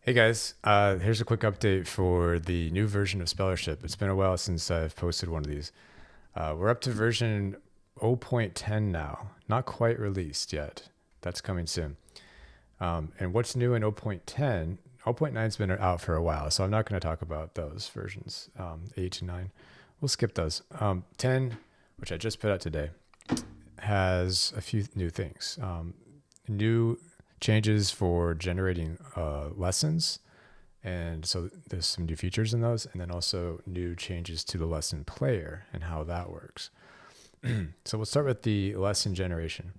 Hey guys, here's a quick update for the new version of SpellerShip. It's been a while since I've posted one of these. We're up to version 0.10 now, not quite released yet. That's coming soon. And what's new in 0.10? 0.9's been out for a while, so I'm not going to talk about those versions, 8 to 9. We'll skip those. 10, which I just put out today, has a few new things. New changes for generating lessons. And so there's some new features in those, and then also new changes to the lesson player and how that works. So we'll start with the lesson generation.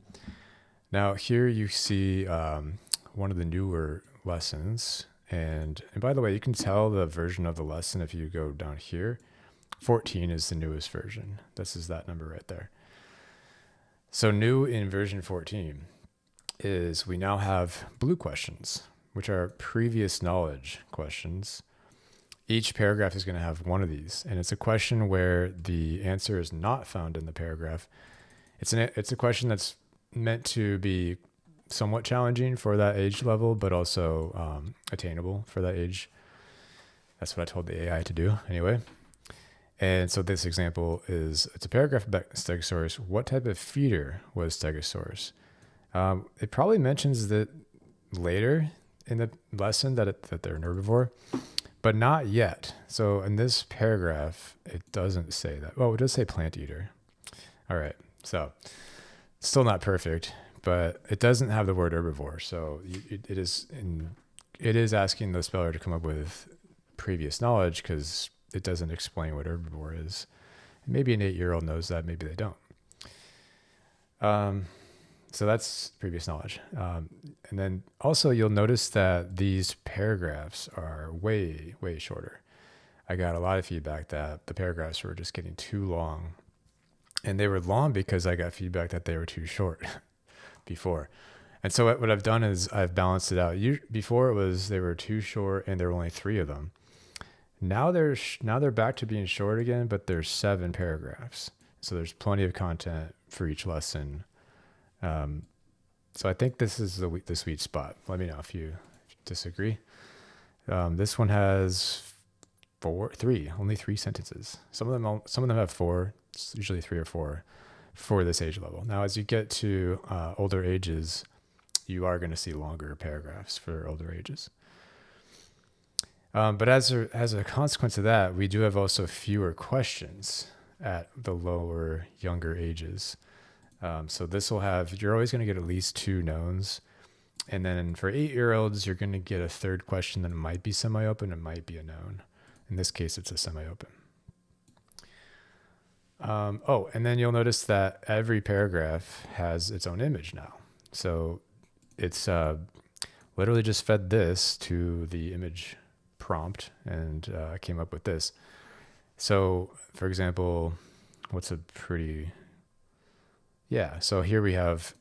Now here you see one of the newer lessons. And by the way, you can tell the version of the lesson if you go down here. 14 is the newest version. This is that number right there. So new in version 14 is we now have blue questions, which are previous knowledge questions. Each paragraph is going to have one of these, and it's a question where the answer is not found in the paragraph. It's a question that's meant to be somewhat challenging for that age level, but also attainable for that age. That's what I told the AI to do anyway. And so this example is, it's a paragraph about Stegosaurus. What type of feeder was Stegosaurus? It probably mentions that later in the lesson that they're an herbivore, but not yet. So in this paragraph, it doesn't say that. Oh, it does say plant eater. All right. So still not perfect, but it doesn't have the word herbivore. So it is asking the speller to come up with previous knowledge because it doesn't explain what herbivore is. Maybe an 8-year-old knows that. Maybe they don't. So that's previous knowledge. And then also you'll notice that these paragraphs are way, way shorter. I got a lot of feedback that the paragraphs were just getting too long. And they were long because I got feedback that they were too short before. And so what I've done is I've balanced it out. Before it was they were too short and there were only 3 of them. Now they're back to being short again, but there's 7 paragraphs. So there's plenty of content for each lesson. So I think this is the sweet spot. Let me know if you disagree. This one has only 3 sentences. Some of them have 4. It's usually 3 or 4 for this age level. Now, as you get to older ages, you are going to see longer paragraphs for older ages. But as a consequence of that, we do have also fewer questions at the younger ages. So this will you're always going to get at least 2 knowns. And then for 8-year-olds, you're going to get a third question that might be semi-open and might be a known. In this case, it's a semi-open. And then you'll notice that every paragraph has its own image now. So it's literally just fed this to the image prompt and came up with this. So for example, so here we have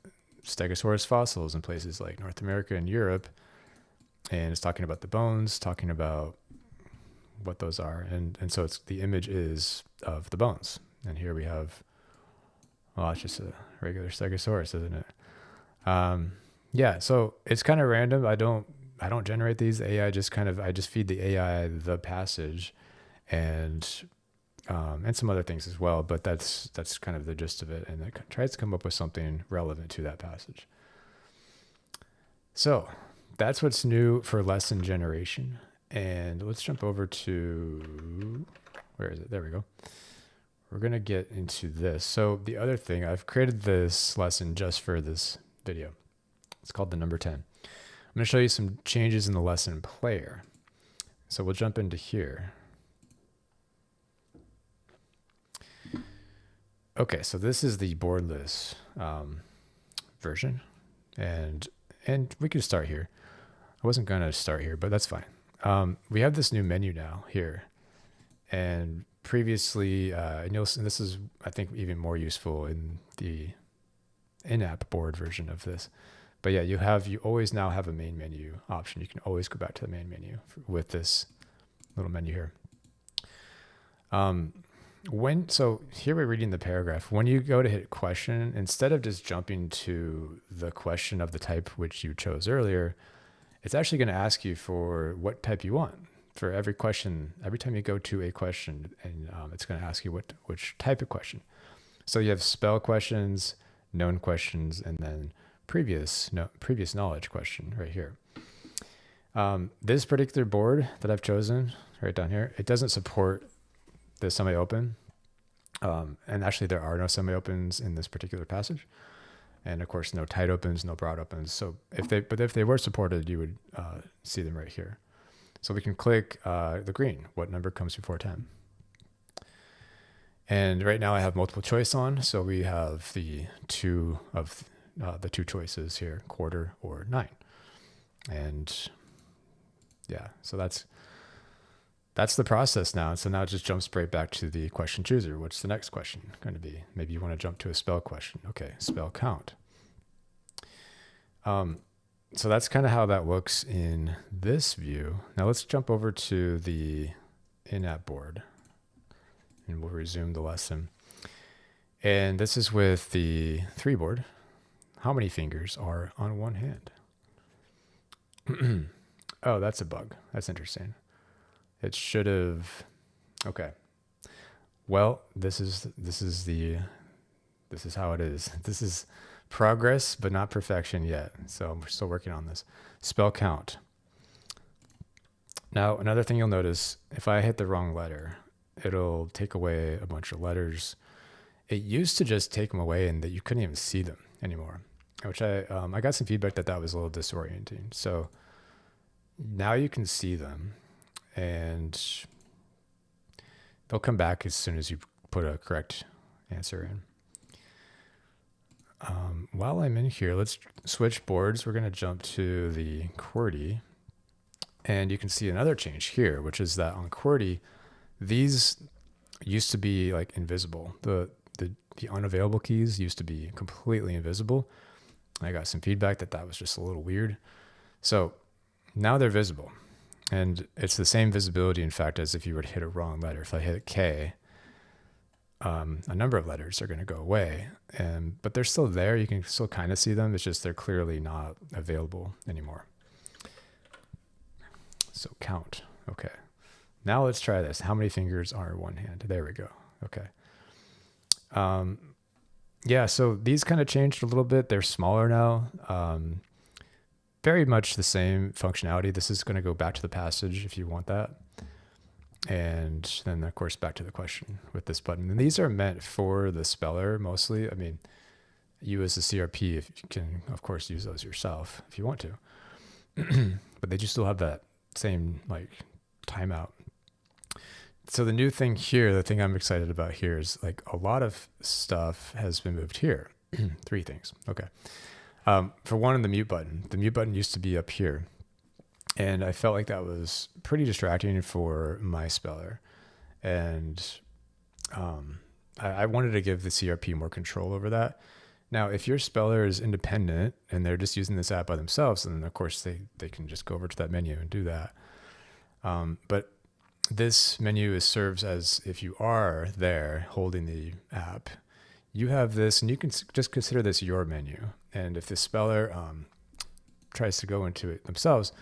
Stegosaurus fossils in places like North America and Europe, and it's talking about the bones, talking about what those are, and so the image is of the bones. And here we have, it's just a regular Stegosaurus, isn't it? So it's kind of random. I don't generate these. The AI I just feed the AI the passage, and some other things as well, but that's kind of the gist of it, and it tries to come up with something relevant to that passage. So that's what's new for lesson generation. And let's jump over to, where is it? There we go. We're going to get into this. So the other thing, I've created this lesson just for this video. It's called the number 10. I'm going to show you some changes in the lesson player. So we'll jump into here. Okay, so this is the boardless version, and we could start here. I wasn't going to start here, but that's fine. We have this new menu now here, and previously, and this is, I think, even more useful in the in-app board version of this. But yeah, you always now have a main menu option. You can always go back to the main menu with this little menu here. So here we're reading the paragraph. When you go to hit question, instead of just jumping to the question of the type which you chose earlier, it's actually going to ask you for what type you want for every question. Every time you go to a question, and it's going to ask you which type of question. So you have spell questions, known questions, and then previous knowledge question right here. This particular board that I've chosen right down here, it doesn't support the semi-open. And actually there are no semi-opens in this particular passage. And of course, no tight opens, no broad opens. So if they were supported, you would see them right here. So we can click the green. What number comes before 10? And right now I have multiple choice on. So we have the two choices here, quarter or 9. And yeah, so that's the process now. So now it just jumps right back to the question chooser. What's the next question going to be? Maybe you want to jump to a spell question. Okay, spell count. So that's kind of how that looks in this view. Now let's jump over to the in-app board and we'll resume the lesson. And this is with the 3 board. How many fingers are on one hand? Oh, that's a bug. That's interesting. It should have, okay. Well, this is how it is. This is progress, but not perfection yet. So we're still working on this. Spell count. Now, another thing you'll notice, if I hit the wrong letter, it'll take away a bunch of letters. It used to just take them away and that you couldn't even see them anymore, which I got some feedback that was a little disorienting. So now you can see them and they'll come back as soon as you put a correct answer in. While I'm in here, let's switch boards. We're going to jump to the QWERTY, and you can see another change here, which is that on QWERTY, these used to be like invisible. The unavailable keys used to be completely invisible. I got some feedback that was just a little weird. So now they're visible, and it's the same visibility, in fact, as if you were to hit a wrong letter. If I hit K, a number of letters are going to go away, but they're still there. You can still kind of see them. It's just they're clearly not available anymore. So count. Okay. Now let's try this. How many fingers are in one hand? There we go. Okay. Yeah, so these kind of changed a little bit. They're smaller now. Very much the same functionality. This is going to go back to the passage if you want that. And then, of course, back to the question with this button. And these are meant for the speller mostly. I mean, you as a CRP, if you can, of course, use those yourself if you want to. But they just still have that same like timeout. So the new thing here, the thing I'm excited about here is like a lot of stuff has been moved here. 3 things. Okay. For one, the mute button used to be up here. And I felt like that was pretty distracting for my speller. And I wanted to give the CRP more control over that. Now, if your speller is independent and they're just using this app by themselves, then of course they can just go over to that menu and do that. But this menu serves as if you are there holding the app, you have this, and you can just consider this your menu. And if the speller tries to go into it themselves,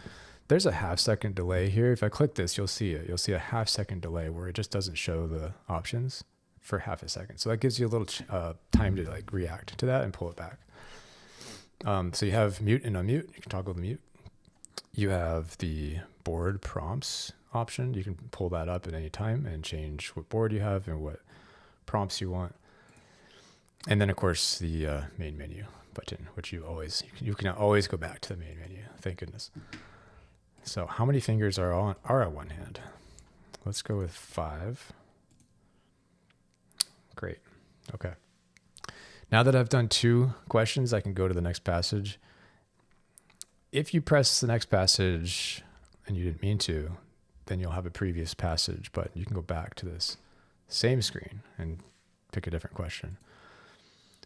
there's a half-second delay here. If I click this, you'll see it. You'll see a half-second delay where it just doesn't show the options for half a second. So that gives you a little time to like react to that and pull it back. So you have mute and unmute. You can toggle the mute. You have the board prompts option. You can pull that up at any time and change what board you have and what prompts you want. And then, of course, the main menu button, which you can always go back to the main menu. Thank goodness. So how many fingers are on one hand? Let's go with 5. Great. Okay. Now that I've done 2 questions, I can go to the next passage. If you press the next passage and you didn't mean to, then you'll have a previous passage button. You can go back to this same screen and pick a different question.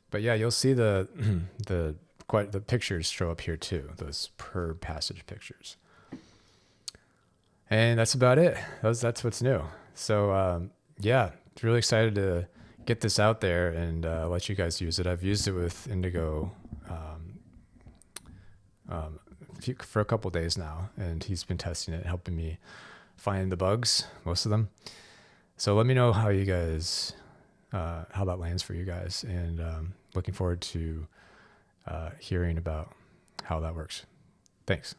But yeah, you'll see the pictures show up here too, those per passage pictures. And that's about it. That's what's new. So yeah, really excited to get this out there and let you guys use it. I've used it with Indigo for a couple days now, and he's been testing it, helping me find the bugs, most of them. So let me know how you guys, how that lands for you guys, and looking forward to hearing about how that works. Thanks.